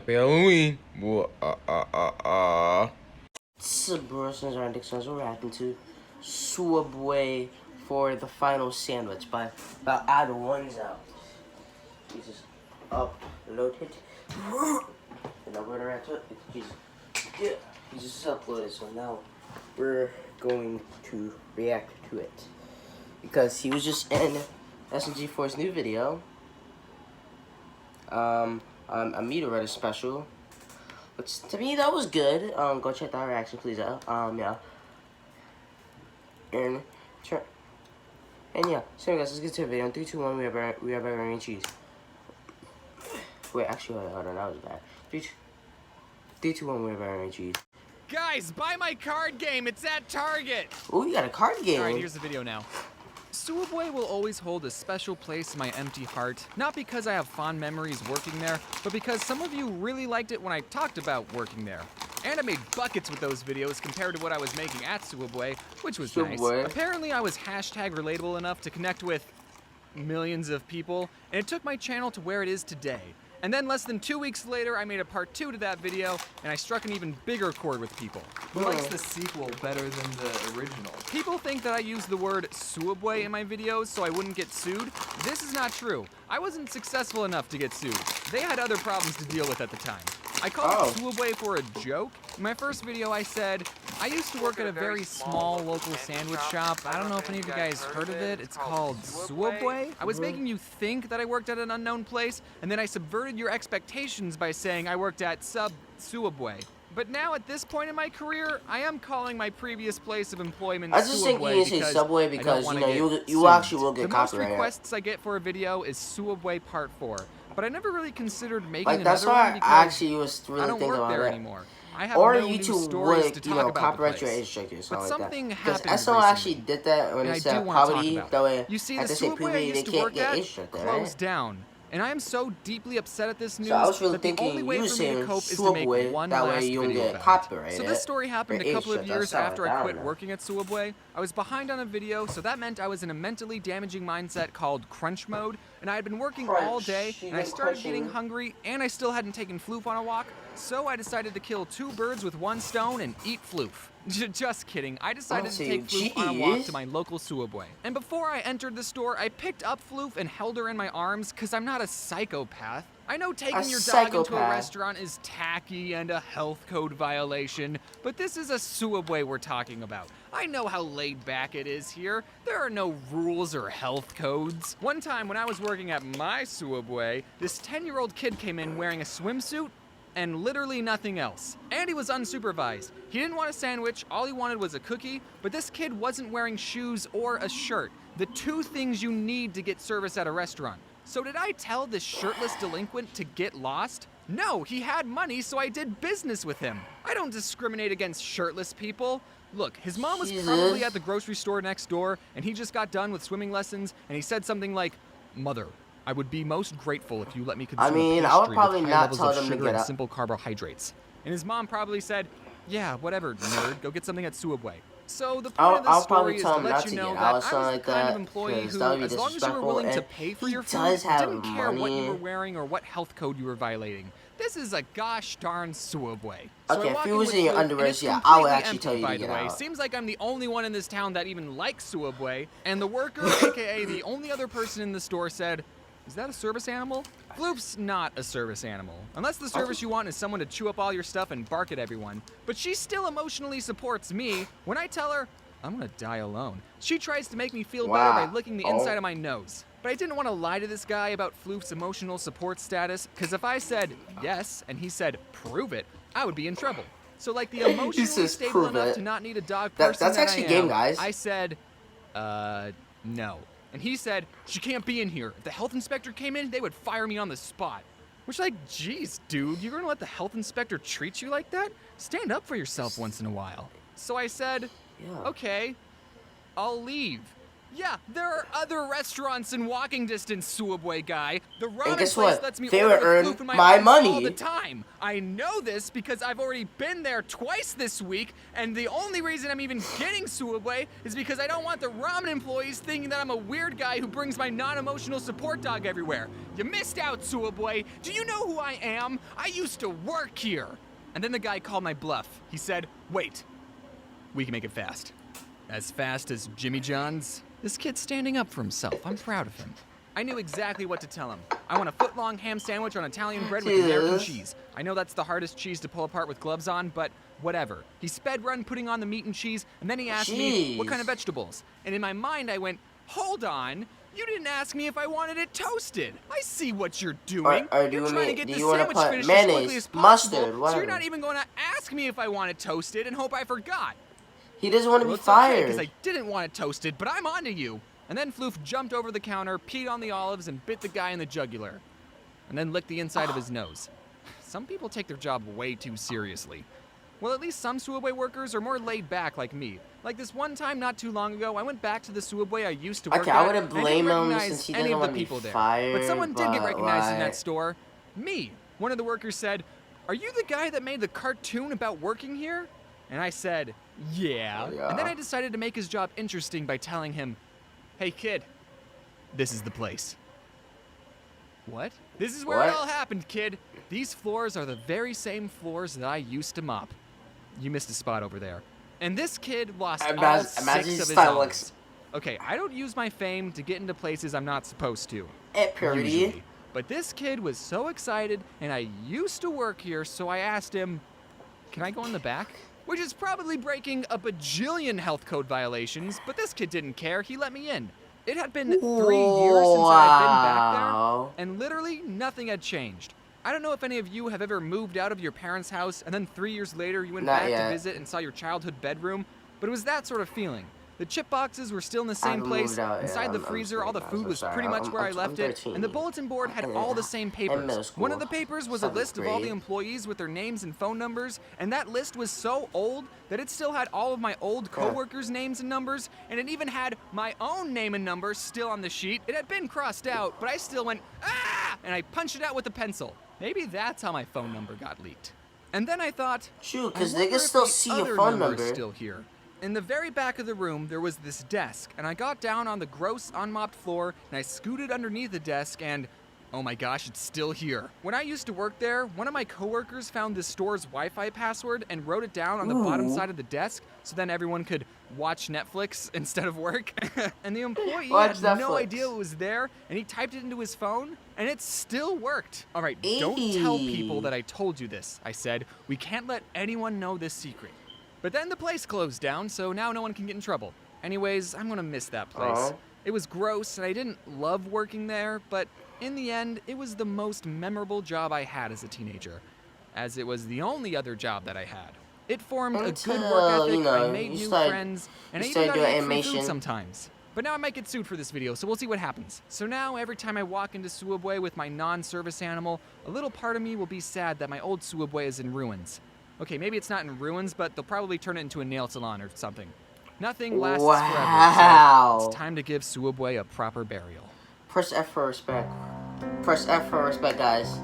Happy Halloween. This is Broson's our Dixon's. We're reacting to Sooubway for the final sandwich by about add ones out. He's just uploaded. And now we're gonna react to it. He's just uploaded, so now we're going to react to it. Because he was just in SMG4's new video. A meat already special. Which to me that was good. Go check that reaction please out. Yeah. And yeah, so guys, let's get to the video. In 3, 2, 1, we are macaroni and cheese. Wait, actually hold on, that was bad. 3, 2, 1, we are macaroni and cheese. Guys, buy my card game, it's at Target! Ooh, you got a card game. Alright, here's the video now. Sooubway will always hold a special place in my empty heart, not because I have fond memories working there, but because some of you really liked it when I talked about working there. And I made buckets with those videos compared to what I was making at Sooubway, which was nice. Apparently I was hashtag relatable enough to connect with millions of people, and it took my channel to where it is today. And then less than 2 weeks later, I made a part 2 to that video, and I struck an even bigger chord with people. Who likes the sequel better than the original? People think that I use the word Sooubway in my videos so I wouldn't get sued. This is not true. I wasn't successful enough to get sued. They had other problems to deal with at the time. I called it Sooubway for a joke. In my first video I said, I used to work at a very small local sandwich shop. I don't know if any of you guys heard of it. It's called Sooubway. I was making you think that I worked at an unknown place, and then I subverted your expectations by saying I worked at Sooubway. But now at this point in my career, I am calling my previous place of employment Sooubway. I just think you say Subway because you actually will get copyrighted. The most requests I get for a video is Sooubway Part 4. But I never really considered making like, another one because actually was really I don't work there anymore. I have or no YouTube stories would, to talk about copyright the your place. age check or something But something like that. happened Because SNL actually did that when and they said poverty. That way, you see, the they say Sooubway I poverty, they used to can't work get at age check there, closed right? down. And I am so deeply upset at this news So I was really that the thinking only way you for me to saying cope is to make one that last way you video get about copyrighted. So this story happened a couple of years after I quit now. working at Sooubway. I was behind on a video, so that meant I was in a mentally damaging mindset called crunch mode, and I had been working all day, and I started getting hungry, and I still hadn't taken Floof on a walk, so I decided to kill 2 birds with 1 stone and eat Floof. Just kidding, I decided to take Floof on a walk to my local Sooubway. And before I entered the store, I picked up Floof and held her in my arms, cause I'm not a psychopath. I know taking your dog into a restaurant is tacky and a health code violation, but this is a Sooubway we're talking about. I know how laid back it is here. There are no rules or health codes. One time when I was working at my Sooubway, this 10-year-old kid came in wearing a swimsuit and literally nothing else. And he was unsupervised. He didn't want a sandwich, all he wanted was a cookie, but this kid wasn't wearing shoes or a shirt. The 2 things you need to get service at a restaurant. So did I tell this shirtless delinquent to get lost? No, he had money, so I did business with him. I don't discriminate against shirtless people. Look, his mom was probably at the grocery store next door, and he just got done with swimming lessons, and he said something like, "Mother, I would be most grateful if you let me consume I would probably not tell them to get up. Simple carbohydrates." And his mom probably said, "Yeah, whatever, nerd, go get something at Sooubway." So the point of this story is to let you know that I was the kind of employee who, as long as you were willing to pay for your food, didn't care what you were wearing or what health code you were violating. This is a gosh darn Sooubway. Okay, if you was in your underwear, yeah, I would actually tell you to get out. Seems like I'm the only one in this town that even likes Sooubway, and the worker, aka the only other person in the store, said, "Is that a service animal?" Floof's not a service animal. Unless the service you want is someone to chew up all your stuff and bark at everyone. But she still emotionally supports me when I tell her, I'm gonna die alone. She tries to make me feel better by licking the inside of my nose. But I didn't want to lie to this guy about Floof's emotional support status, because if I said yes and he said prove it, I would be in trouble. So like the emotionally stable enough to not need a dog person that's actually game, guys. I said, no. And he said, she can't be in here. If the health inspector came in, they would fire me on the spot. Which, like, geez, dude, you're gonna let the health inspector treat you like that? Stand up for yourself once in a while. So I said, okay, I'll leave. Yeah, there are other restaurants in walking distance, Sooubway guy. The And ramen guess place what? lets me They order would with earn Floof in my arms all money. the time. I know this because I've already been there twice this week, and the only reason I'm even getting Sooubway is because I don't want the ramen employees thinking that I'm a weird guy who brings my non-emotional support dog everywhere. You missed out, Sooubway. Do you know who I am? I used to work here. And then the guy called my bluff. He said, wait, we can make it fast. As fast as Jimmy John's? This kid's standing up for himself. I'm proud of him. I knew exactly what to tell him. I want a foot-long ham sandwich on Italian bread with American cheese. I know that's the hardest cheese to pull apart with gloves on, but whatever. He sped run putting on the meat and cheese, and then he asked me what kind of vegetables. And in my mind, I went, hold on. You didn't ask me if I wanted it toasted. I see what you're doing. You're trying to get this sandwich finished as quickly as possible, mustard, so you're not even going to ask me if I want it toasted and hope I forgot. He doesn't want to be It's fired. because I didn't want it toasted, but I'm onto you. And then Floof jumped over the counter, peed on the olives, and bit the guy in the jugular. And then licked the inside of his nose. Some people take their job way too seriously. Well, at least some Sooubway workers are more laid back like me. Like this one time not too long ago, I went back to the Sooubway I used to work at. I wouldn't blame and I didn't him recognize since he any doesn't of want the to be people there. fired. But someone did get recognized in like- that store. Me. One of the workers said, "Are you the guy that made the cartoon about working here?" And I said, yeah. And then I decided to make his job interesting by telling him, hey kid, this is the place. What? This is where it all happened, kid. These floors are the very same floors that I used to mop. You missed a spot over there. And this kid lost all 6 of his olives. Okay, I don't use my fame to get into places I'm not supposed to. Usually. But this kid was so excited, and I used to work here, so I asked him, can I go in the back? Which is probably breaking a bajillion health code violations, but this kid didn't care. He let me in. It had been 3 years since I had been back there, and literally nothing had changed. I don't know if any of you have ever moved out of your parents' house, and then 3 years later you went back to visit and saw your childhood bedroom, but it was that sort of feeling. The chip boxes were still in the same place. Inside the freezer, all the food was pretty much where I left it, and the bulletin board had all the same papers. One of the papers was a list of all the employees with their names and phone numbers, and that list was so old that it still had all of my old coworkers' names and numbers, and it even had my own name and number still on the sheet. It had been crossed out, but I still went, ah! And I punched it out with a pencil. Maybe that's how my phone number got leaked. And then I thought, shoot, because they can still see your phone number. Still here. In the very back of the room, there was this desk, and I got down on the gross, unmopped floor, and I scooted underneath the desk, and oh my gosh, it's still here. When I used to work there, one of my coworkers found the store's Wi-Fi password and wrote it down on the bottom side of the desk, so then everyone could watch Netflix instead of work. And the employee had no idea it was there, and he typed it into his phone, and it still worked. All right, don't tell people that I told you this, I said. We can't let anyone know this secret. But then the place closed down, so now no one can get in trouble. Anyways, I'm gonna miss that place. It was gross, and I didn't love working there, but in the end, it was the most memorable job I had as a teenager, as it was the only other job that I had. It formed a good work ethic, I made new friends, and I even got to eat free food sometimes. But now I might get sued for this video, so we'll see what happens. So now, every time I walk into Sooubway with my non-service animal, a little part of me will be sad that my old Sooubway is in ruins. Okay, maybe it's not in ruins, but they'll probably turn it into a nail salon or something. Nothing lasts forever, so it's time to give Sooubway a proper burial. Press F for respect. Press F for respect, guys.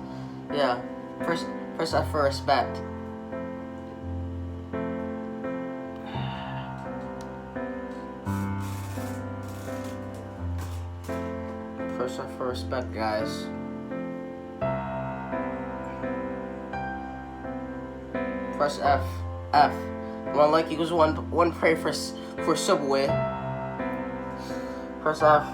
Yeah. Press F for respect. Press F for respect, guys. Press F. F. 1 like equals 1 pray for Sooubway. Press F.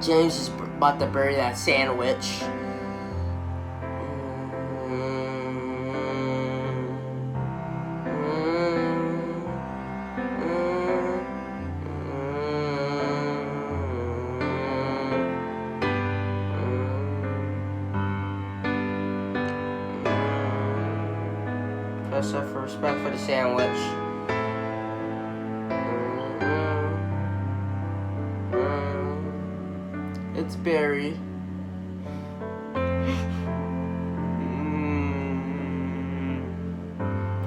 James is about to bury that sandwich. Press F for respect for the sandwich. It's buried.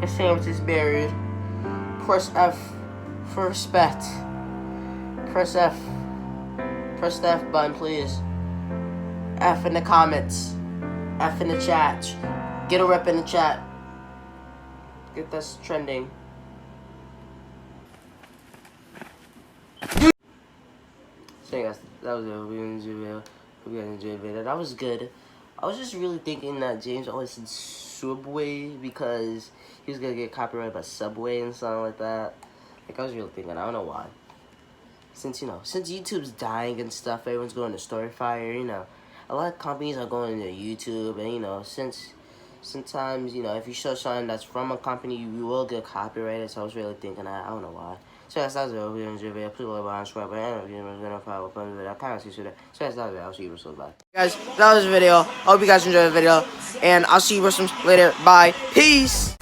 The sandwich is buried. Press F for respect. Press F. Press the F button, please. F in the comments. F in the chat. Get a rep in the chat. Get this trending. So guys, that was it. Hope you guys enjoyed the video. That was good. I was just really thinking that James always said Sooubway because he was gonna get copyrighted by Subway and something like that. Like, I was really thinking, I don't know why. Since YouTube's dying and stuff, everyone's going to Storyfire, a lot of companies are going to YouTube, and, sometimes, if you show something that's from a company, you will get copyrighted, so I was really thinking that, I don't know why. So guys, that was it. Hope you enjoyed the video. Please like, subscribe, and if you don't know if I will put the video, I kind of see you today. So guys, that was it. I'll see you soon. Bye. Guys, that was the video. Hope you guys enjoyed the video, and I'll see you later. Bye. Peace.